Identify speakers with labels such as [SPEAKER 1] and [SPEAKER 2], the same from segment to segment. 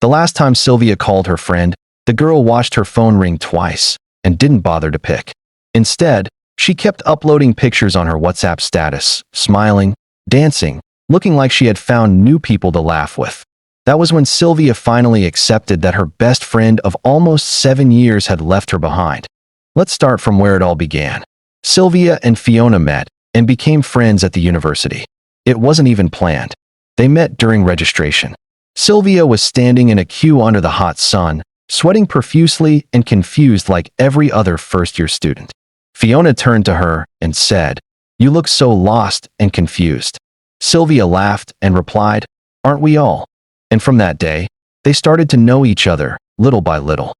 [SPEAKER 1] The last time Sylvia called her friend, the girl watched her phone ring twice and didn't bother to pick. Instead, she kept uploading pictures on her WhatsApp status, smiling, dancing, looking like she had found new people to laugh with. That was when Sylvia finally accepted that her best friend of almost 7 years had left her behind. Let's start from where it all began. Sylvia and Fiona met and became friends at the university. It wasn't even planned. They met during registration. Sylvia was standing in a queue under the hot sun, sweating profusely and confused like every other first-year student. Fiona turned to her and said, "You look so lost and confused." Sylvia laughed and replied, "Aren't we all?" And from that day, they started to know each other, little by little.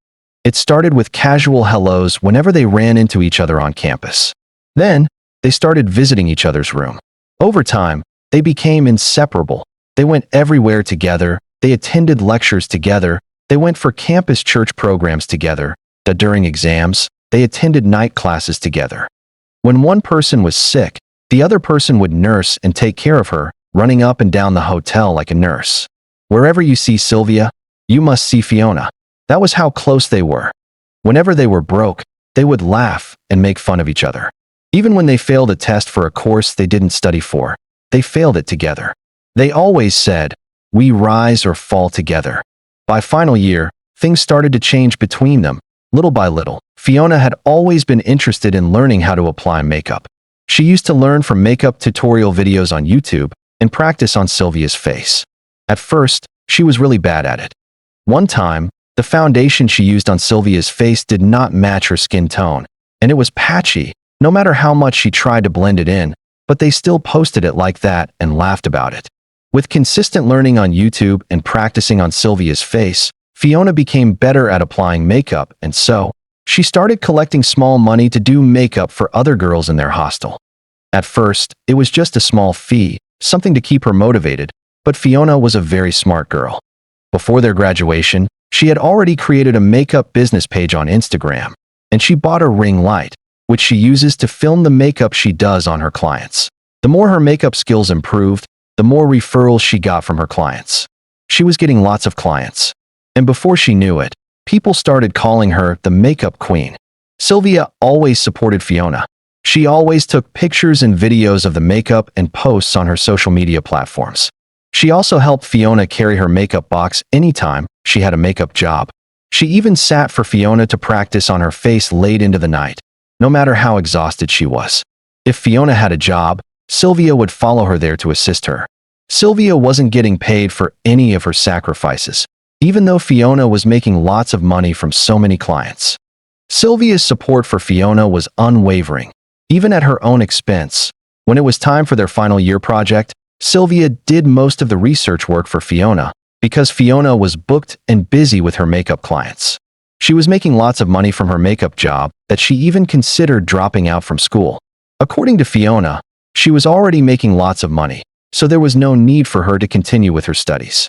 [SPEAKER 1] It started with casual hellos whenever they ran into each other on campus. Then, they started visiting each other's room. Over time, they became inseparable. They went everywhere together, they attended lectures together, they went for campus church programs together, during exams, they attended night classes together. When one person was sick, the other person would nurse and take care of her, running up and down the hotel like a nurse. Wherever you see Sylvia, you must see Fiona. That was how close they were. Whenever they were broke, they would laugh and make fun of each other. Even when they failed a test for a course they didn't study for, they failed it together. They always said, "We rise or fall together." By final year, things started to change between them, little by little. Fiona had always been interested in learning how to apply makeup. She used to learn from makeup tutorial videos on YouTube and practice on Sylvia's face. At first, she was really bad at it. One time, the foundation she used on Sylvia's face did not match her skin tone, and it was patchy, no matter how much she tried to blend it in, but they still posted it like that and laughed about it. With consistent learning on YouTube and practicing on Sylvia's face, Fiona became better at applying makeup, and so, she started collecting small money to do makeup for other girls in their hostel. At first, it was just a small fee, something to keep her motivated, but Fiona was a very smart girl. Before their graduation, she had already created a makeup business page on Instagram, and she bought a ring light, which she uses to film the makeup she does on her clients. The more her makeup skills improved, the more referrals she got from her clients. She was getting lots of clients. And before she knew it, people started calling her the makeup queen. Sylvia always supported Fiona. She always took pictures and videos of the makeup and posts on her social media platforms. She also helped Fiona carry her makeup box anytime she had a makeup job. She even sat for Fiona to practice on her face late into the night, no matter how exhausted she was. If Fiona had a job, Sylvia would follow her there to assist her. Sylvia wasn't getting paid for any of her sacrifices, even though Fiona was making lots of money from so many clients. Sylvia's support for Fiona was unwavering, even at her own expense. When it was time for their final year project, Sylvia did most of the research work for Fiona because Fiona was booked and busy with her makeup clients. She was making lots of money from her makeup job that she even considered dropping out from school. According to Fiona, she was already making lots of money, so there was no need for her to continue with her studies.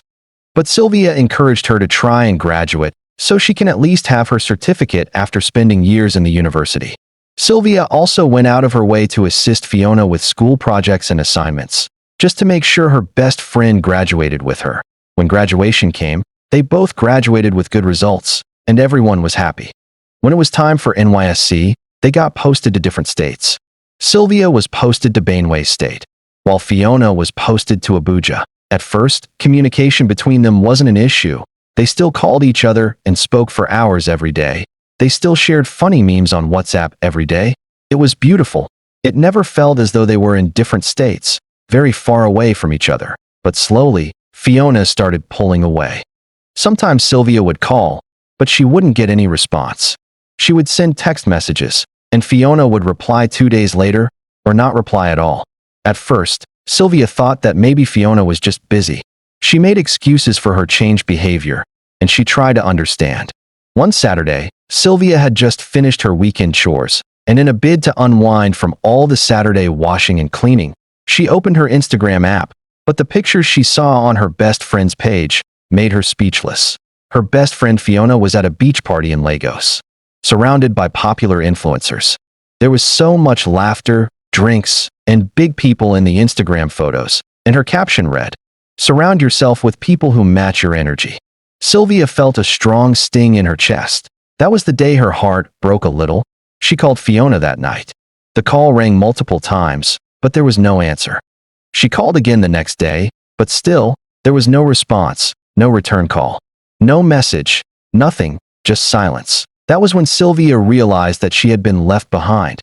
[SPEAKER 1] But Sylvia encouraged her to try and graduate so she can at least have her certificate after spending years in the university. Sylvia also went out of her way to assist Fiona with school projects and assignments, just to make sure her best friend graduated with her. When graduation came, they both graduated with good results, and everyone was happy. When it was time for NYSC, they got posted to different states. Sylvia was posted to Benue State, while Fiona was posted to Abuja. At first, communication between them wasn't an issue. They still called each other and spoke for hours every day. They still shared funny memes on WhatsApp every day. It was beautiful. It never felt as though they were in different states, very far away from each other. But slowly, Fiona started pulling away. Sometimes Sylvia would call, but she wouldn't get any response. She would send text messages, and Fiona would reply 2 days later, or not reply at all. At first, Sylvia thought that maybe Fiona was just busy. She made excuses for her changed behavior, and she tried to understand. One Saturday, Sylvia had just finished her weekend chores, and in a bid to unwind from all the Saturday washing and cleaning, she opened her Instagram app, but the pictures she saw on her best friend's page made her speechless. Her best friend Fiona was at a beach party in Lagos, surrounded by popular influencers. There was so much laughter, drinks, and big people in the Instagram photos, and her caption read, "Surround yourself with people who match your energy." Sylvia felt a strong sting in her chest. That was the day her heart broke a little. She called Fiona that night. The call rang multiple times, but there was no answer. She called again the next day, but still, there was no response, no return call, no message, nothing, just silence. That was when Sylvia realized that she had been left behind.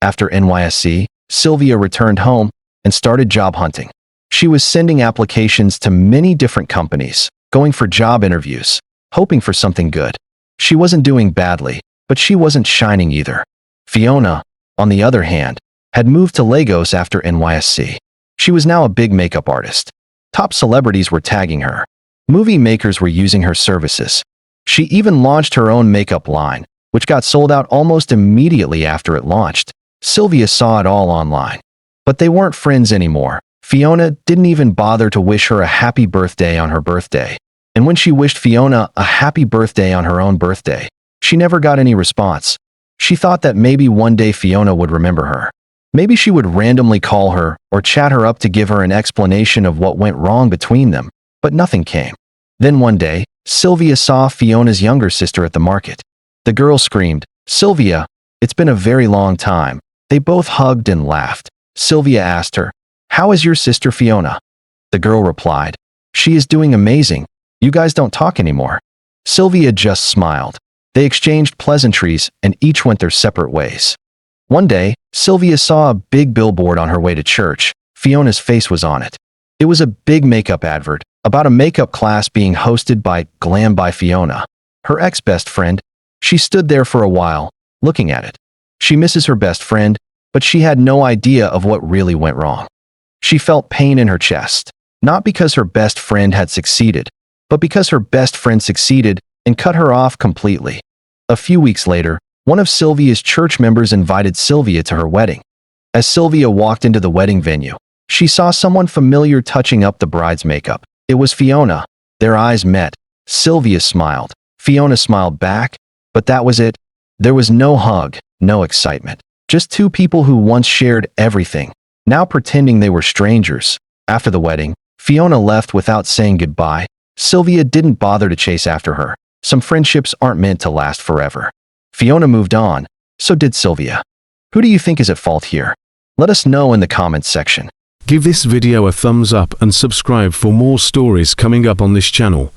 [SPEAKER 1] After NYSC, Sylvia returned home and started job hunting. She was sending applications to many different companies, going for job interviews, hoping for something good. She wasn't doing badly, but she wasn't shining either. Fiona, on the other hand, had moved to Lagos after NYSC. She was now a big makeup artist. Top celebrities were tagging her. Movie makers were using her services. She even launched her own makeup line, which got sold out almost immediately after it launched. Sylvia saw it all online. But they weren't friends anymore. Fiona didn't even bother to wish her a happy birthday on her birthday. And when she wished Fiona a happy birthday on her own birthday, she never got any response. She thought that maybe one day Fiona would remember her. Maybe she would randomly call her or chat her up to give her an explanation of what went wrong between them, but nothing came. Then one day, Sylvia saw Fiona's younger sister at the market. The girl screamed, "Sylvia, it's been a very long time." They both hugged and laughed. Sylvia asked her, "How is your sister Fiona?" The girl replied, "She is doing amazing. You guys don't talk anymore." Sylvia just smiled. They exchanged pleasantries and each went their separate ways. One day, Sylvia saw a big billboard on her way to church. Fiona's face was on it. It was a big makeup advert about a makeup class being hosted by Glam by Fiona, her ex-best friend. She stood there for a while, looking at it. She misses her best friend, but she had no idea of what really went wrong. She felt pain in her chest, not because her best friend had succeeded, but because her best friend succeeded and cut her off completely. A few weeks later, one of Sylvia's church members invited Sylvia to her wedding. As Sylvia walked into the wedding venue, she saw someone familiar touching up the bride's makeup. It was Fiona. Their eyes met. Sylvia smiled. Fiona smiled back, but that was it. There was no hug, no excitement. Just two people who once shared everything, now pretending they were strangers. After the wedding, Fiona left without saying goodbye. Sylvia didn't bother to chase after her. Some friendships aren't meant to last forever. Fiona moved on, so did Sylvia. Who do you think is at fault here? Let us know in the comments section.
[SPEAKER 2] Give this video a thumbs up and subscribe for more stories coming up on this channel.